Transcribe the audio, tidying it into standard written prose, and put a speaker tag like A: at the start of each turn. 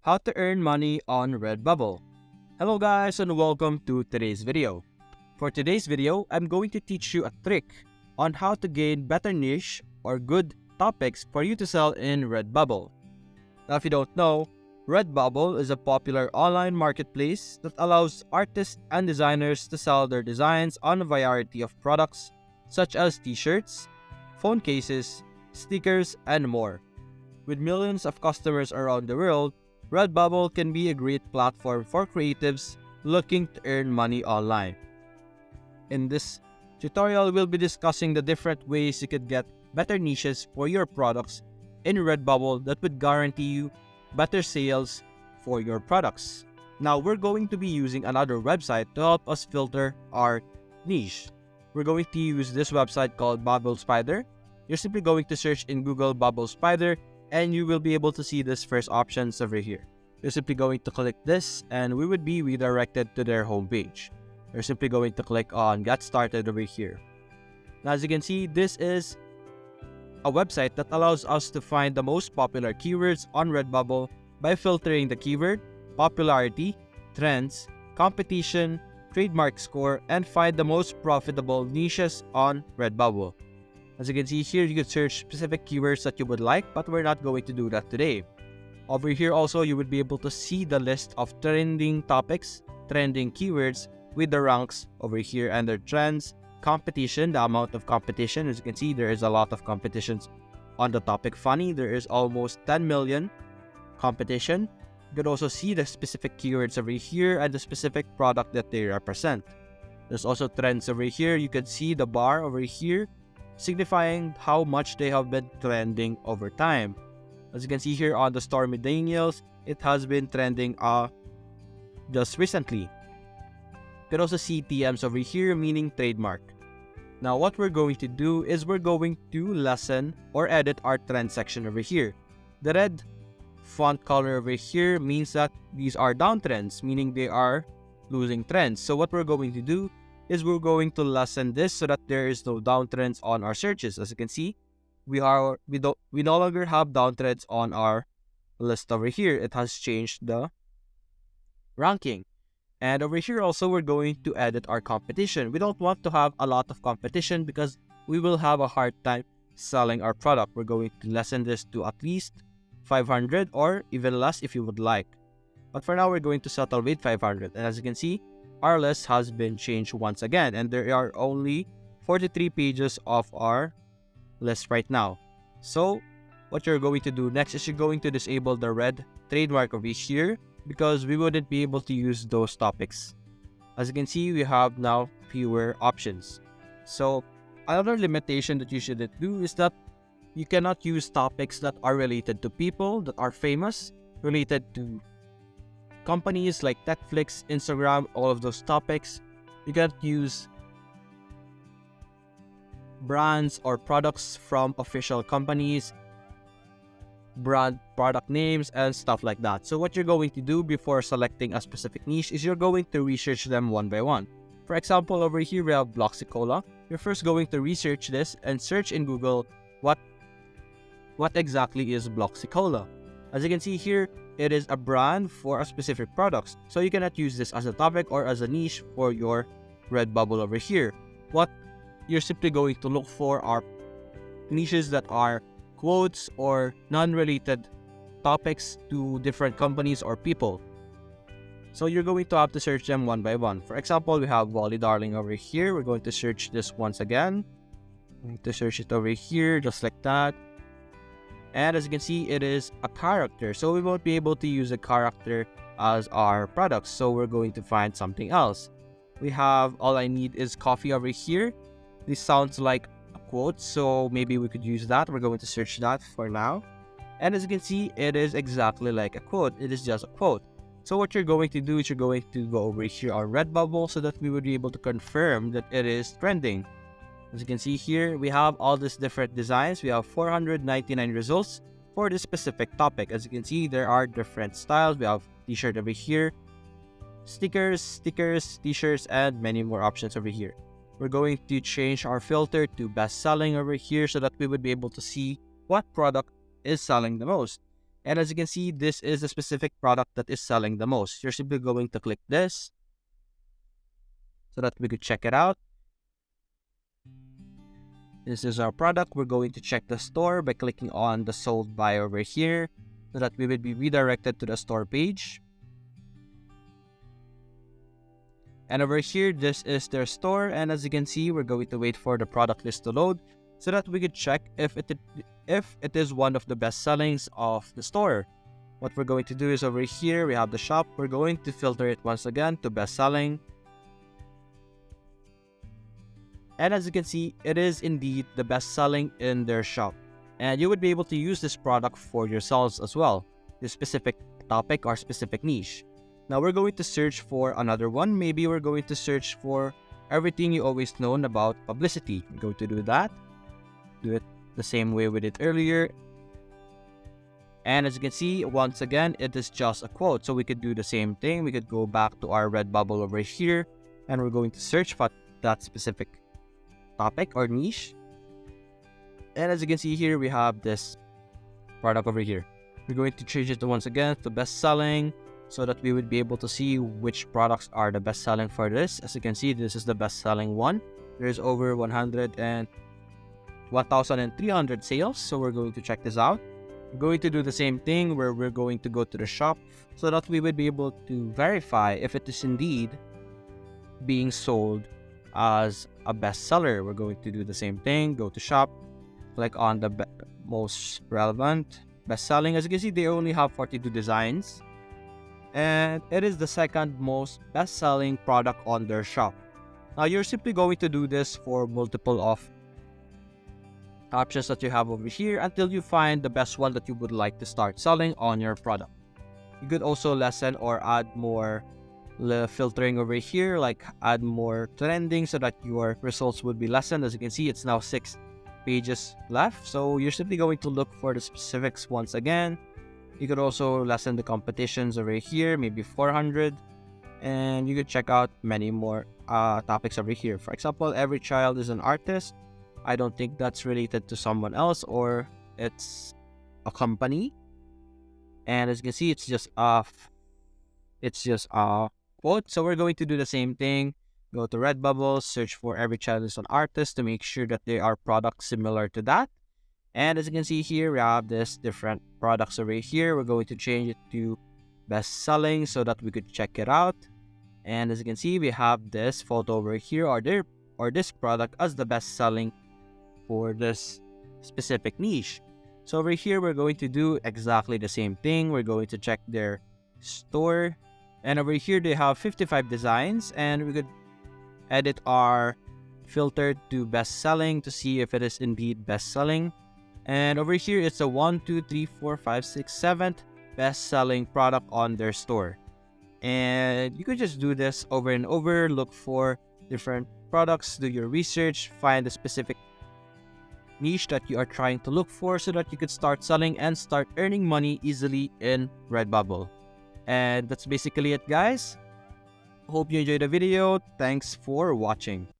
A: How to earn money on Redbubble. Hello guys and welcome to today's video. For today's video, I'm going to teach you a trick on how to gain better niche or good topics for you to sell in Redbubble. Now if you don't know, Redbubble is a popular online marketplace that allows artists and designers to sell their designs on a variety of products such as t-shirts, phone cases, stickers, and more. With millions of customers around the world, Redbubble can be a great platform for creatives looking to earn money online. In this tutorial, we'll be discussing the different ways you could get better niches for your products in Redbubble that would guarantee you better sales for your products. Now, we're going to be using another website to help us filter our niche. We're going to use this website called Bubble Spider. You're simply going to search in Google Bubble Spider and you will be able to see this first options over here. You're simply going to click this and we would be redirected to their homepage. You're simply going to click on Get Started over here. Now, as you can see, this is a website that allows us to find the most popular keywords on Redbubble by filtering the keyword, popularity, trends, competition, trademark score, and find the most profitable niches on Redbubble. As you can see here, you can search specific keywords that you would like, but we're not going to do that today. Over here also, you would be able to see the list of trending topics, trending keywords with the ranks over here and their trends, competition, the amount of competition. As you can see, there is a lot of competitions on the topic funny. There is almost 10 million competition. You could also see the specific keywords over here and the specific product that they represent. There's also trends over here. You can see the bar over here, signifying how much they have been trending over time. As you can see here on the Stormy Daniels, it has been trending just recently. You can also see TMs over here, meaning trademark. Now what we're going to do is we're going to lessen or edit our trend section over here. The red font color over here means that these are downtrends, meaning they are losing trends. So what we're going to do is we're going to lessen this so that there is no downtrends on our searches. As you can see, we no longer have downtrends on our list over here. It has changed the ranking. And over here also, we're going to edit our competition. We don't want to have a lot of competition because we will have a hard time selling our product. We're going to lessen this to at least 500 or even less if you would like. But for now, we're going to settle with 500. And as you can see, our list has been changed once again, and there are only 43 pages of our list right now. So what you're going to do next is you're going to disable the red trademark over here because we wouldn't be able to use those topics. As you can see, we have now fewer options. So another limitation that you shouldn't do is that you cannot use topics that are related to people that are famous, related to companies like Netflix, Instagram, all of those topics. You can't use brands or products from official companies, brand product names, and stuff like that. So what you're going to do before selecting a specific niche is you're going to research them one by one. For example, over here we have Bloxicola. You're first going to research this and search in Google what exactly is Bloxicola. As you can see here, it is a brand for a specific product. So you cannot use this as a topic or as a niche for your Redbubble over here. What you're simply going to look for are niches that are quotes or non-related topics to different companies or people. So you're going to have to search them one by one. For example, we have Wally Darling over here. We're going to search this once again. I'm going to search it over here just like that. And as you can see, it is a character. So we won't be able to use a character as our product. So we're going to find something else. We have All I Need Is Coffee over here. This sounds like a quote, so maybe we could use that. We're going to search that for now. And as you can see, it is exactly like a quote. It is just a quote. So what you're going to do is you're going to go over here on Redbubble so that we would be able to confirm that it is trending. As you can see here, we have all these different designs. We have 499 results for this specific topic. As you can see, there are different styles. We have t-shirt over here, stickers, t-shirts, and many more options over here. We're going to change our filter to best selling over here so that we would be able to see what product is selling the most. And as you can see, this is a specific product that is selling the most. You're simply going to click this so that we could check it out. This is our product. We're going to check the store by clicking on the sold by over here so that we would be redirected to the store page. And over here, this is their store. And as you can see, we're going to wait for the product list to load so that we could check if it is one of the best sellings of the store. What we're going to do is over here, we have the shop. We're going to filter it once again to best selling. And as you can see, it is indeed the best selling in their shop. And you would be able to use this product for yourselves as well, this specific topic or specific niche. Now we're going to search for another one. Maybe we're going to search for everything you always known about publicity. We're going to do that. Do it the same way we did earlier. And as you can see, once again, it is just a quote. So we could do the same thing. We could go back to our Redbubble over here, and we're going to search for that specific topic or niche. And as you can see here, we have this product over here. We're going to change it to once again to best selling so that we would be able to see which products are the best selling for this. As you can see, this is the best selling one. There's over 1,300 sales. So we're going to check this out. We're going to do the same thing where we're going to go to the shop so that we would be able to verify if it is indeed being sold as a bestseller. We're going to do the same thing. Go to shop, click on the most relevant best-selling. As you can see, they only have 42 designs, and it is the second most best-selling product on their shop. Now you're simply going to do this for multiple of options that you have over here until you find the best one that you would like to start selling on your product. You could also lessen or add more filtering over here, like add more trending so that your results would be lessened. As you can see, it's now 6 pages left, so you're simply going to look for the specifics once again. You could also lessen the competitions over here, maybe 400, and you could check out many more topics over here. For example, every child is an artist. I don't think that's related to someone else, or it's a company. And as you can see, it's just a quote. So we're going to do the same thing. Go to Redbubble, search for every child is an artist to make sure that there are products similar to that. And as you can see here, we have this different products over here. We're going to change it to best selling so that we could check it out. And as you can see, we have this photo over here, or this product as the best selling for this specific niche. So over here, we're going to do exactly the same thing. We're going to check their store, and over here they have 55 designs, and we could edit our filter to best selling to see if it is indeed best selling. And over here, it's a 1, 2, 3, 4, 5, 6, 7th best selling product on their store. And you could just do this over and over, look for different products, do your research, find the specific niche that you are trying to look for so that you could start selling and start earning money easily in Redbubble. And that's basically it, guys. Hope you enjoyed the video. Thanks for watching.